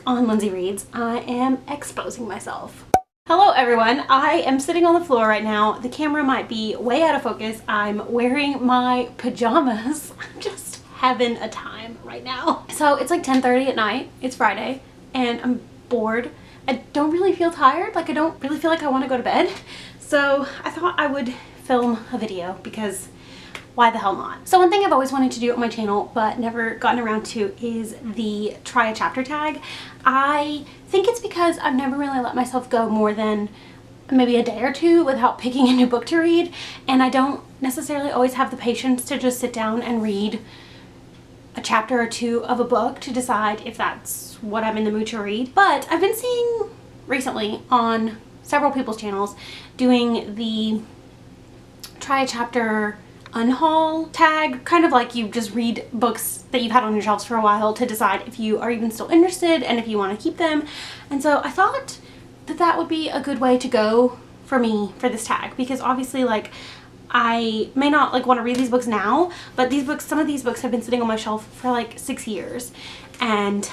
on Lindsay Reads, I am exposing myself. Hello everyone, I am sitting on the floor right now. The camera might be way out of focus. I'm wearing my pajamas. I'm just having a time right now. So it's like 10:30 at night. It's Friday and I'm bored. I don't really feel tired. Like I don't really feel like I want to go to bed. So I thought I would film a video because why the hell not? So one thing I've always wanted to do on my channel but never gotten around to is the try a chapter tag. I think it's because I've never really let myself go more than maybe a day or two without picking a new book to read, and I don't necessarily always have the patience to just sit down and read a chapter or two of a book to decide if that's what I'm in the mood to read. But I've been seeing recently on several people's channels doing the try a chapter unhaul tag, kind of like you just read books that you've had on your shelves for a while to decide if you are even still interested and if you want to keep them. And so I thought that that would be a good way to go for me for this tag, because obviously like I may not like want to read these books now, but these books, some of these books have been sitting on my shelf for like 6 years, and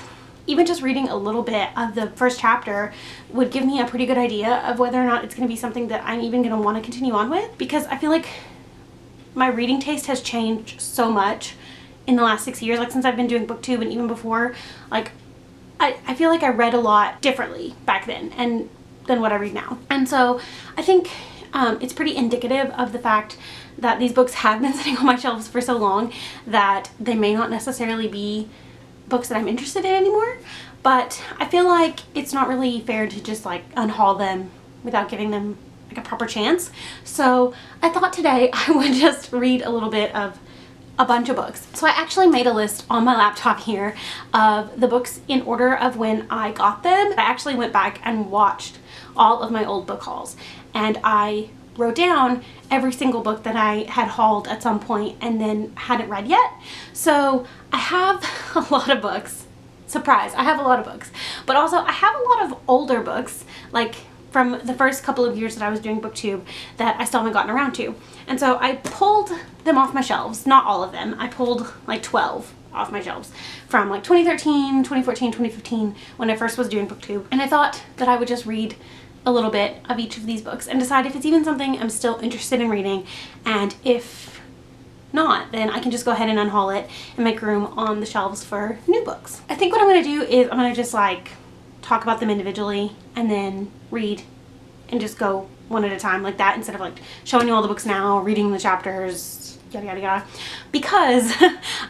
even just reading a little bit of the first chapter would give me a pretty good idea of whether or not it's going to be something that I'm even going to want to continue on with, because I feel like my reading taste has changed so much in the last 6 years, like since I've been doing booktube and even before. Like I feel like I read a lot differently back then and than what I read now. And so I think it's pretty indicative of the fact that these books have been sitting on my shelves for so long that they may not necessarily be books that I'm interested in anymore. But I feel like it's not really fair to just like unhaul them without giving them like a proper chance. So I thought today I would just read a little bit of a bunch of books. So I actually made a list on my laptop here of the books in order of when I got them. I actually went back and watched all of my old book hauls, and I wrote down every single book that I had hauled at some point and then hadn't read yet. So I have a lot of books. Surprise, I have a lot of books. But also I have a lot of older books, like from the first couple of years that I was doing booktube, that I still haven't gotten around to. And so I pulled them off my shelves, not all of them. I pulled like 12 off my shelves from like 2013, 2014, 2015, when I first was doing booktube. And I thought that I would just read a little bit of each of these books and decide if it's even something I'm still interested in reading, and if not, then I can just go ahead and unhaul it and make room on the shelves for new books. I think what I'm going to do is I'm going to just like talk about them individually and then read and just go one at a time like that, instead of like showing you all the books now, reading the chapters, yada yada yada, because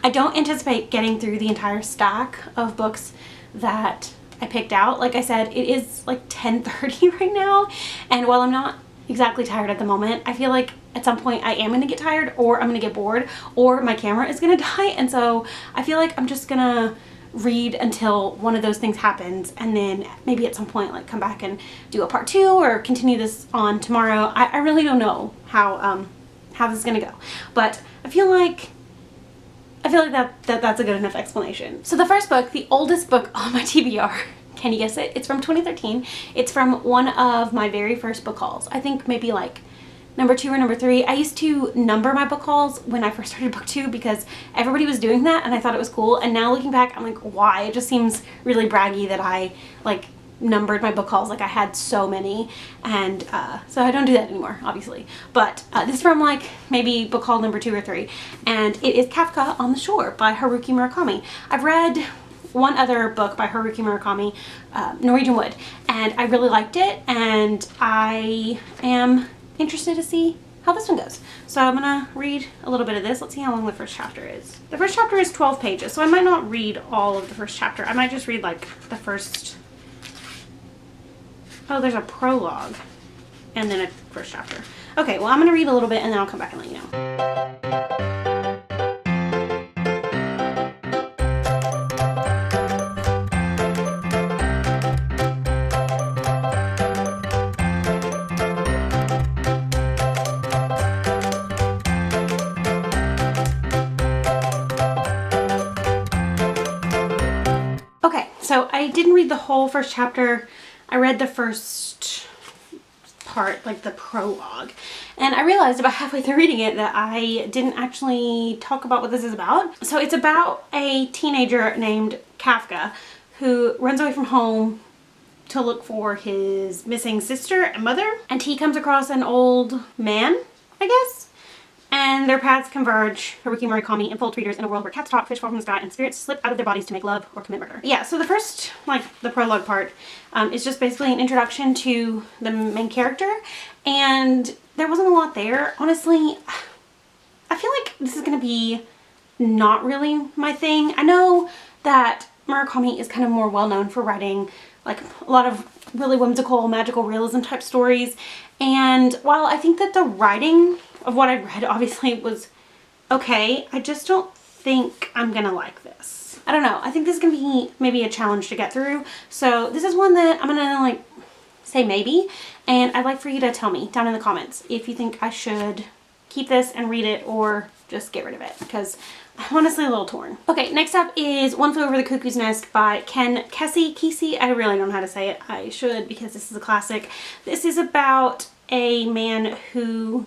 I don't anticipate getting through the entire stack of books that I picked out. Like I said, it is like 10:30 right now, and while I'm not exactly tired at the moment, I feel like at some point I am going to get tired, or I'm going to get bored, or my camera is going to die. And so I feel like I'm just gonna read until one of those things happens, and then maybe at some point like come back and do a part 2 or continue this on tomorrow. I really don't know how this is gonna go, but I feel like that's a good enough explanation. So the first book, the oldest book on my TBR, can you guess it? It's from 2013. It's from one of my very first book hauls. I think maybe like number 2 or number 3. I used to number my book hauls when I first started booktube because everybody was doing that and I thought it was cool. And now looking back, I'm like, why? It just seems really braggy that I like numbered my book hauls. Like I had so many, and so I don't do that anymore, obviously. But this is from like maybe book haul number 2 or 3, and it is Kafka on the Shore by Haruki Murakami. I've read one other book by Haruki Murakami, Norwegian Wood, and I really liked it, and I am interested to see how this one goes. So I'm gonna read a little bit of this. Let's see how long the first chapter is. The first chapter is 12 pages, so I might not read all of the first chapter. I might just read like the first... Oh, there's a prologue and then a first chapter. Okay, well I'm gonna read a little bit and then I'll come back and let you know. Okay, so I didn't read the whole first chapter. I read the first part, like the prologue, and I realized about halfway through reading it that I didn't actually talk about what this is about. So it's about a teenager named Kafka who runs away from home to look for his missing sister and mother. And he comes across an old man, I guess. And their paths converge. Haruki Murakami enfolds readers in a world where cats talk, fish fall from the sky, and spirits slip out of their bodies to make love or commit murder. Yeah, so the first, like, the prologue part is just basically an introduction to the main character. And there wasn't a lot there. Honestly, I feel like this is going to be not really my thing. I know that Murakami is kind of more well known for writing like a lot of really whimsical, magical realism type stories. And while I think that the writing of what I read obviously was okay, I just don't think I'm gonna like this. I don't know. I think this is gonna be maybe a challenge to get through. So this is one that I'm gonna like say maybe, and I'd like for you to tell me down in the comments if you think I should keep this and read it or just get rid of it, because I'm honestly a little torn. Okay, next up is One Flew Over the Cuckoo's Nest by Ken Kesey. I really don't know how to say it. I should, because this is a classic. This is about a man who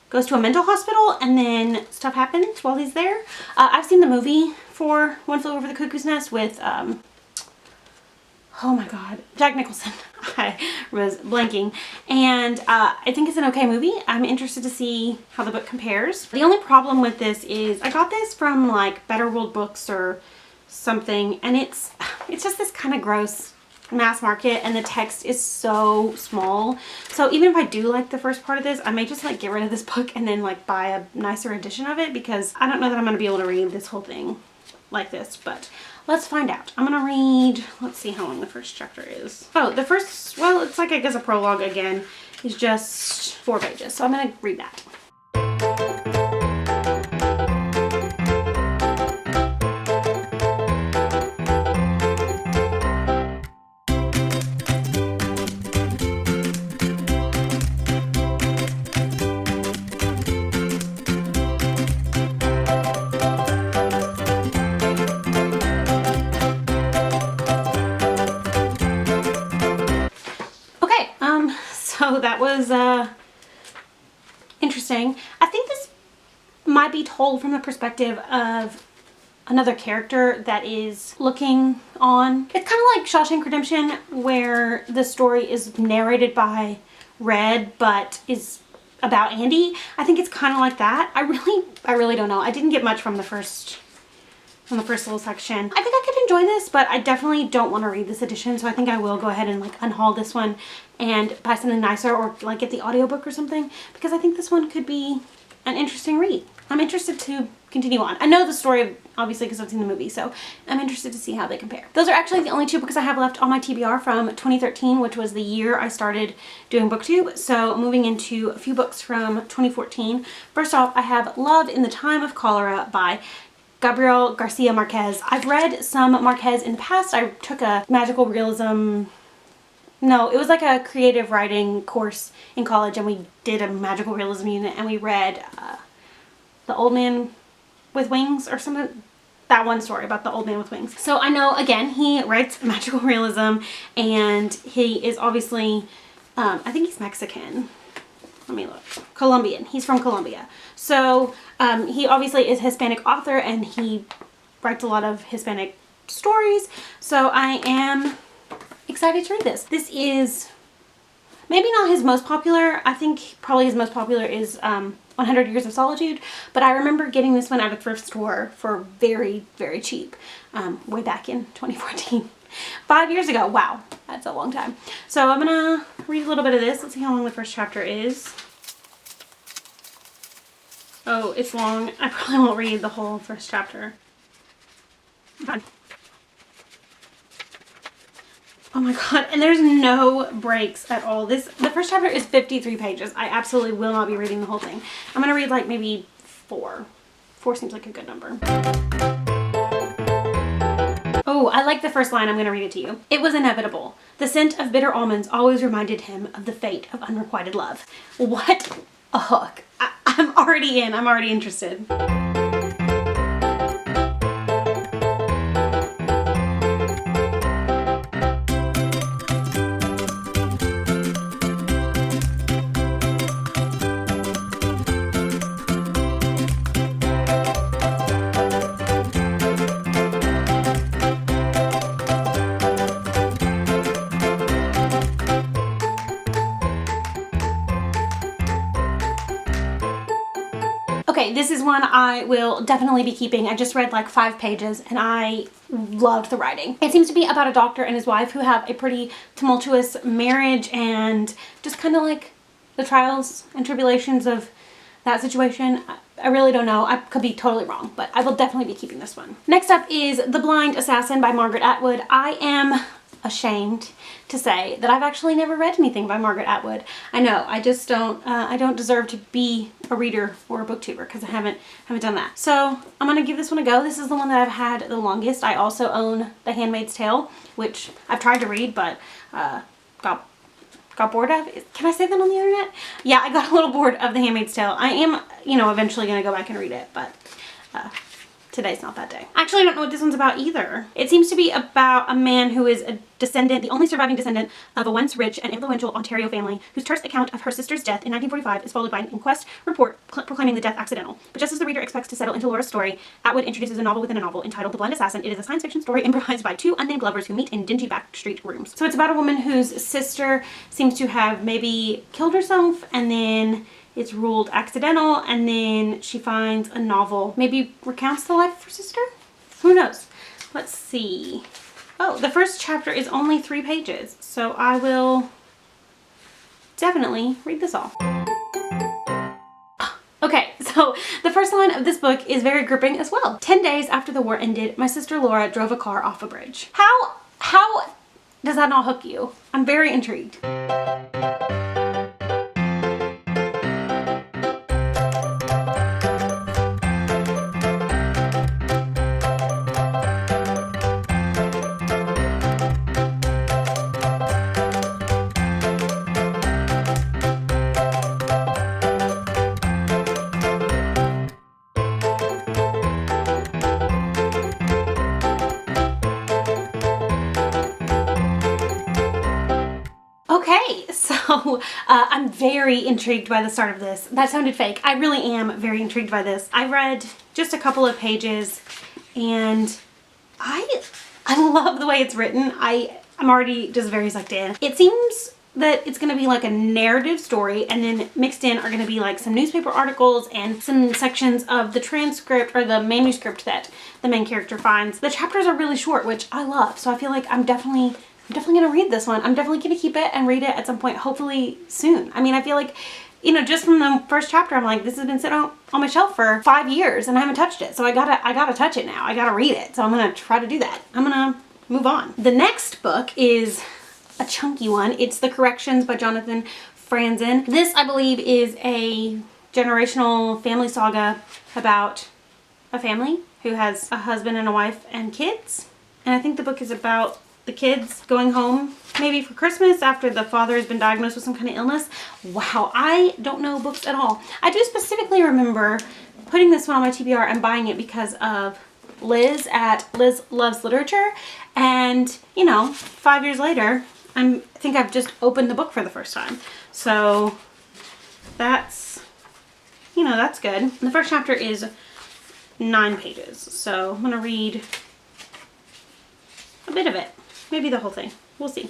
goes to a mental hospital and then stuff happens while he's there. I've seen the movie for One Flew Over the Cuckoo's Nest with, oh my god, Jack Nicholson. I was blanking. And I think it's an okay movie. I'm interested to see how the book compares. The only problem with this is I got this from like Better World Books or something, and it's just this kind of gross mass market, and the text is so small. So even if I do like the first part of this, I may just like get rid of this book and then like buy a nicer edition of it, because I don't know that I'm going to be able to read this whole thing like this, but let's find out. I'm gonna read, let's see how long the first chapter is. Oh, the first, well, it's like I guess a prologue again, is just 4 pages. So I'm gonna read that. So that was interesting. I think this might be told from the perspective of another character that is looking on. It's kind of like Shawshank Redemption, where the story is narrated by Red but is about Andy. I think it's kind of like that. I really don't know. I didn't get much from the first little section. I think I could enjoy this, but I definitely don't want to read this edition, so I think I will go ahead and like unhaul this one and buy something nicer, or like get the audiobook or something, because I think this one could be an interesting read. I'm interested to continue on. I know the story obviously because I've seen the movie, so I'm interested to see how they compare. Those are actually the only 2 books I have left on my TBR from 2013, which was the year I started doing booktube. So moving into a few books from 2014. First off, I have Love in the Time of Cholera by Gabriel Garcia Marquez. I've read some Marquez in the past. I took a magical realism, no, it was like a creative writing course in college, and we did a magical realism unit, and we read The Old Man with Wings or something. That one story about the old man with wings. So I know, again, he writes magical realism, and he is obviously, I think he's Mexican. Let me look. Colombian. He's from Colombia. So he obviously is a Hispanic author, and he writes a lot of Hispanic stories. So I am excited to read this. This is maybe not his most popular. I think probably his most popular is 100 Years of Solitude. But I remember getting this one at a thrift store for very, very cheap way back in 2014. 5 years ago. Wow, that's a long time. So I'm gonna read a little bit of this. Let's see how long the first chapter is. Oh, it's long. I probably won't read the whole first chapter. Fine. Oh my god, and there's no breaks at all. The first chapter is 53 pages. I absolutely will not be reading the whole thing. I'm gonna read like maybe 4. 4 seems like a good number. Oh, I like the first line. I'm going to read it to you. It was inevitable. The scent of bitter almonds always reminded him of the fate of unrequited love. What a hook. I'm already in. I'm already interested. Okay, this is one I will definitely be keeping. I just read like 5 pages and I loved the writing. It seems to be about a doctor and his wife who have a pretty tumultuous marriage and just kind of like the trials and tribulations of that situation. I really don't know. I could be totally wrong, but I will definitely be keeping this one. Next up is The Blind Assassin by Margaret Atwood. I am ashamed to say that I've actually never read anything by Margaret Atwood. I know, I just don't, I don't deserve to be a reader or a booktuber because I haven't done that. So I'm gonna give this one a go. This is the one that I've had the longest. I also own The Handmaid's Tale, which I've tried to read, but got bored of. Can I say that on the internet? Yeah, I got a little bored of The Handmaid's Tale. I am, you know, eventually gonna go back and read it, but today's not that day. Actually, I don't know what this one's about either. It seems to be about a man who is a descendant, the only surviving descendant of a once rich and influential Ontario family whose terse account of her sister's death in 1945 is followed by an inquest report proclaiming the death accidental. But just as the reader expects to settle into Laura's story, Atwood introduces a novel within a novel entitled The Blind Assassin. It is a science fiction story improvised by 2 unnamed lovers who meet in dingy backstreet rooms. So it's about a woman whose sister seems to have maybe killed herself and then it's ruled accidental, and then she finds a novel, maybe recounts the life of her sister? Who knows? Let's see. Oh, the first chapter is only 3 pages, so I will definitely read this all. Okay, so the first line of this book is very gripping as well. 10 days after the war ended, my sister Laura drove a car off a bridge. How does that not hook you? I'm very intrigued. Okay, so I'm very intrigued by the start of this. That sounded fake. I really am very intrigued by this. I read just a couple of pages and I love the way it's written. I'm already just very sucked in. It seems that it's going to be like a narrative story, and then mixed in are going to be like some newspaper articles and some sections of the transcript or the manuscript that the main character finds. The chapters are really short, which I love, so I feel like I'm definitely gonna read this one. I'm definitely gonna keep it and read it at some point, hopefully soon. I mean, I feel like, you know, just from the first chapter, I'm like, this has been sitting on my shelf for 5 years and I haven't touched it. So I gotta touch it now. I gotta read it. So I'm gonna try to do that. I'm gonna move on. The next book is a chunky one. It's The Corrections by Jonathan Franzen. This, I believe, is a generational family saga about a family who has a husband and a wife and kids. And I think the book is about the kids going home maybe for Christmas after the father has been diagnosed with some kind of illness. Wow, I don't know books at all. I do specifically remember putting this one on my TBR and buying it because of Liz at Liz Loves Literature. And, you know, 5 years later, I think I've just opened the book for the first time. So that's, you know, that's good. The first chapter is 9 pages. So I'm gonna read a bit of it. Maybe the whole thing. We'll see.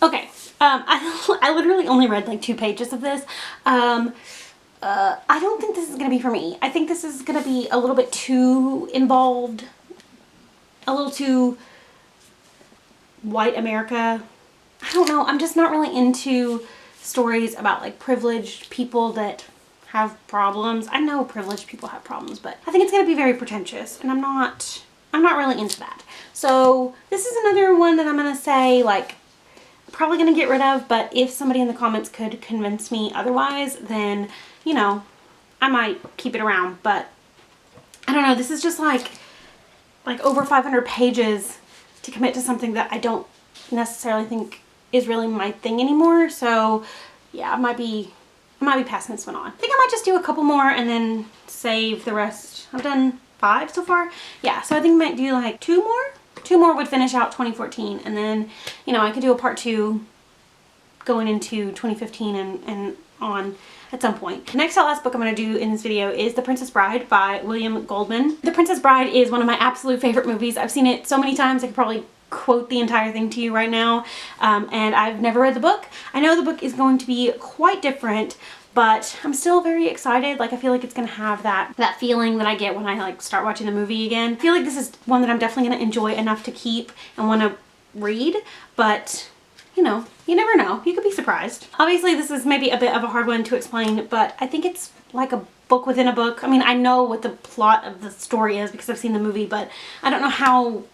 Okay, I literally only read like 2 pages of this. I don't think this is going to be for me. I think this is going to be a little bit too involved, a little too white America. I don't know. I'm just not really into stories about like privileged people that have problems. I know privileged people have problems, but I think it's going to be very pretentious, and I'm not really into that. So this is another one that I'm going to say like probably going to get rid of, but if somebody in the comments could convince me otherwise, then, you know, I might keep it around. But I don't know, this is just like over 500 pages to commit to something that I don't necessarily think is really my thing anymore. So yeah, I might be passing this one on. I think I might just do a couple more and then save the rest. I've done 5 so far. Yeah, so I think I might do like 2 more 2 more would finish out 2014, and then, you know, I could do a part 2 going into 2015 and on at some point. The next to last book I'm going to do in this video is The Princess Bride by William Goldman. The Princess Bride is one of my absolute favorite movies. I've seen it so many times I could probably quote the entire thing to you right now, and I've never read the book. I know the book is going to be quite different, but I'm still very excited. Like, I feel like it's gonna have that feeling that I get when I like start watching the movie again. I feel like this is one that I'm definitely gonna enjoy enough to keep and want to read, but you know, you never know. You could be surprised. Obviously, this is maybe a bit of a hard one to explain, but I think it's like a book within a book. I mean, I know what the plot of the story is because I've seen the movie, but I don't know how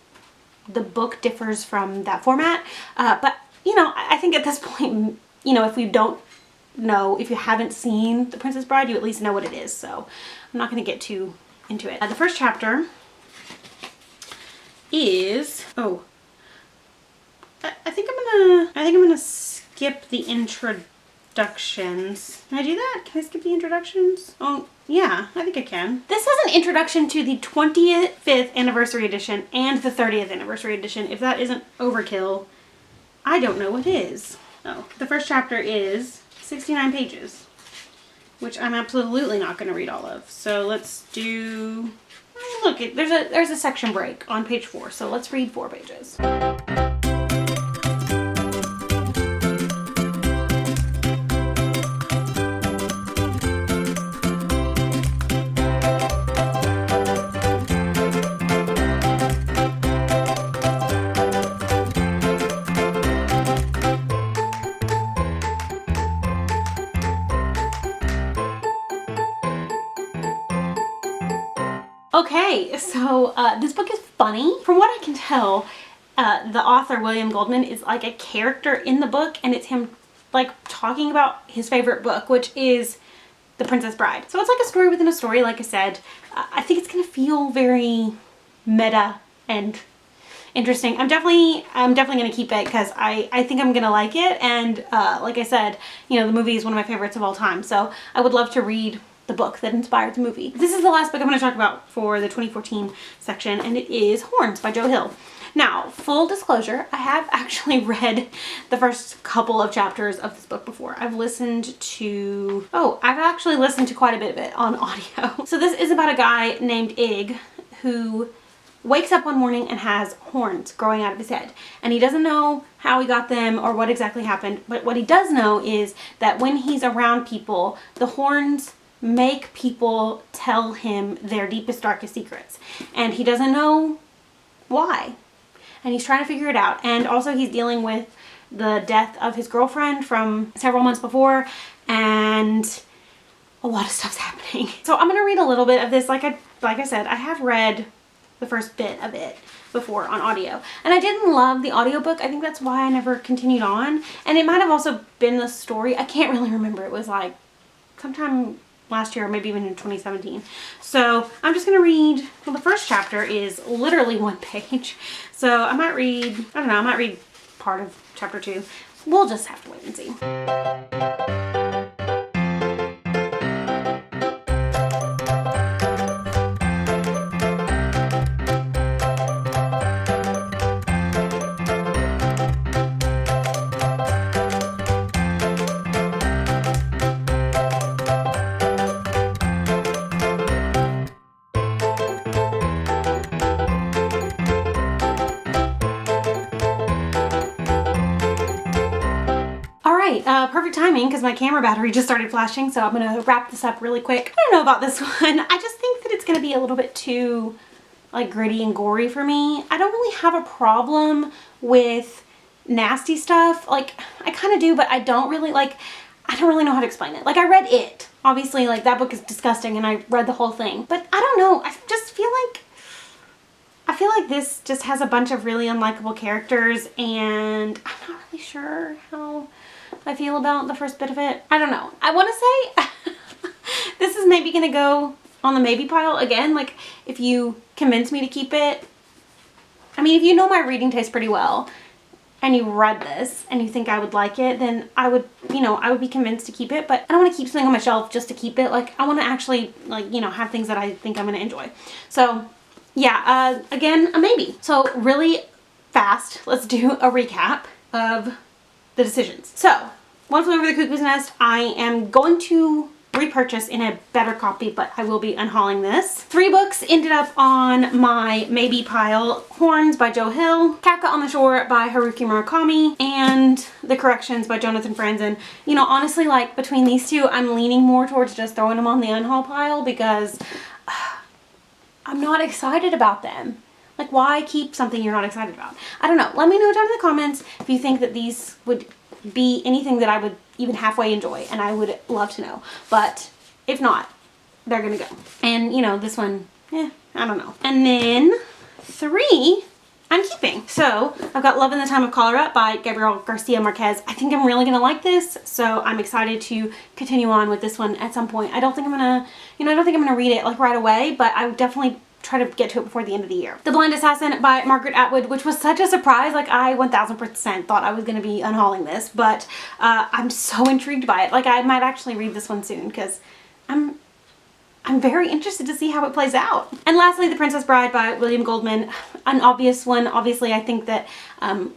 the book differs from that format. But you know, I think at this point, you know, if you don't know, if you haven't seen The Princess Bride, you at least know what it is. So I'm not going to get too into it. The first chapter is, oh, I think I'm gonna skip the introductions. Can I do that? Can I skip the introductions? Oh, yeah, I think I can. This has an introduction to the 25th anniversary edition and the 30th anniversary edition. If that isn't overkill, I don't know what is. Oh, the first chapter is 69 pages, which I'm absolutely not going to read all of. So let's do, look, there's a section break on page 4. So let's read 4 pages. Okay, so this book is funny. From what I can tell, the author, William Goldman, is like a character in the book, and it's him like talking about his favorite book, which is The Princess Bride. So it's like a story within a story, like I said. I think it's gonna feel very meta and interesting. I'm definitely gonna keep it because I think I'm gonna like it, and like I said, you know, the movie is one of my favorites of all time, so I would love to read the book that inspired the movie. This is the last book I'm going to talk about for the 2014 section, and it is Horns by Joe Hill. Now, full disclosure, I have actually read the first couple of chapters of this book before. I've actually listened to quite a bit of it on audio. So this is about a guy named Ig who wakes up one morning and has horns growing out of his head. And he doesn't know how he got them or what exactly happened, but what he does know is that when he's around people, the horns make people tell him their deepest, darkest secrets. And he doesn't know why. And he's trying to figure it out. And also he's dealing with the death of his girlfriend from several months before, and a lot of stuff's happening. So I'm gonna read a little bit of this. Like I said, I have read the first bit of it before on audio. And I didn't love the audiobook. I think that's why I never continued on. And it might have also been the story. I can't really remember. It was like sometime last year, or maybe even in 2017. So I'm just gonna read, well, the first chapter is literally 1 page. So I might read, I don't know, I might read part of chapter 2. We'll just have to wait and see. Perfect timing because my camera battery just started flashing, so I'm gonna wrap this up really quick. I don't know about this one. I just think that it's gonna be a little bit too like gritty and gory for me. I don't really have a problem with nasty stuff. Like, I kind of do, but I don't really know how to explain it. Like, I read it. Obviously, like, that book is disgusting and I read the whole thing. But I don't know. I feel like this just has a bunch of really unlikable characters, and I'm not really sure how I feel about the first bit of it. I don't know. I want to say this is maybe going to go on the maybe pile again. Like, if you convince me to keep it. I mean, if you know my reading taste pretty well and you read this and you think I would like it, then I would be convinced to keep it. But I don't want to keep something on my shelf just to keep it. Like, I want to actually, like, have things that I think I'm going to enjoy. So yeah, again, a maybe. So really fast, let's do a recap of the decisions. So, One Flew Over the Cuckoo's Nest, I am going to repurchase in a better copy, but I will be unhauling this. 3 books ended up on my maybe pile. Horns by Joe Hill, Kafka on the Shore by Haruki Murakami, and The Corrections by Jonathan Franzen. You know, honestly, like between these two, I'm leaning more towards just throwing them on the unhaul pile because I'm not excited about them. Like, why keep something you're not excited about? I don't know. Let me know down in the comments if you think that these would be anything that I would even halfway enjoy, and I would love to know. But if not, they're gonna go. And you know, this one, I don't know. And then 3 I'm keeping. So I've got Love in the Time of Cholera by Gabriel Garcia Marquez. I think I'm really gonna like this, so I'm excited to continue on with this one at some point. I don't think I'm gonna, I don't think I'm gonna read it like right away, but I would definitely try to get to it before the end of the year. The Blind Assassin by Margaret Atwood, which was such a surprise. Like, I 1000% thought I was going to be unhauling this, but I'm so intrigued by it. Like, I might actually read this one soon because I'm very interested to see how it plays out. And lastly, The Princess Bride by William Goldman. An obvious one. Obviously, I think that,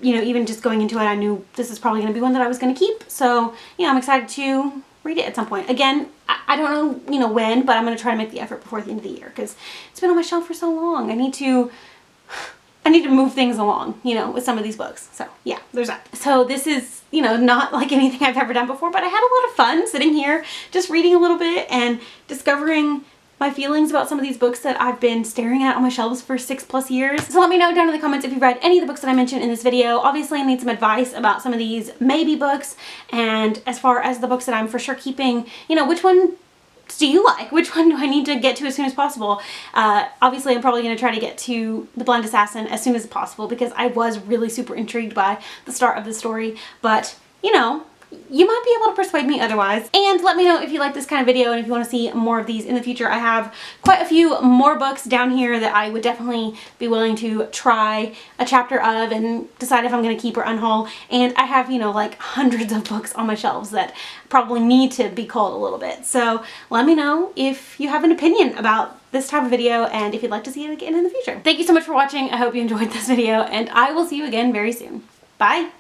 even just going into it, I knew this is probably going to be one that I was going to keep. So, I'm excited to read it at some point. Again, I don't know, when, but I'm going to try to make the effort before the end of the year because it's been on my shelf for so long. I need to move things along, with some of these books. So yeah, there's that. So this is, not like anything I've ever done before, but I had a lot of fun sitting here just reading a little bit and discovering my feelings about some of these books that I've been staring at on my shelves for 6+ years. So let me know down in the comments if you've read any of the books that I mentioned in this video. Obviously, I need some advice about some of these maybe books, and as far as the books that I'm for sure keeping, which one do you like? Which one do I need to get to as soon as possible? Obviously, I'm probably going to try to get to The Blind Assassin as soon as possible because I was really super intrigued by the start of the story, but, you might be able to persuade me otherwise. And let me know if you like this kind of video and if you want to see more of these in the future. I have quite a few more books down here that I would definitely be willing to try a chapter of and decide if I'm going to keep or unhaul. And I have, like hundreds of books on my shelves that probably need to be culled a little bit. So let me know if you have an opinion about this type of video and if you'd like to see it again in the future. Thank you so much for watching. I hope you enjoyed this video and I will see you again very soon. Bye!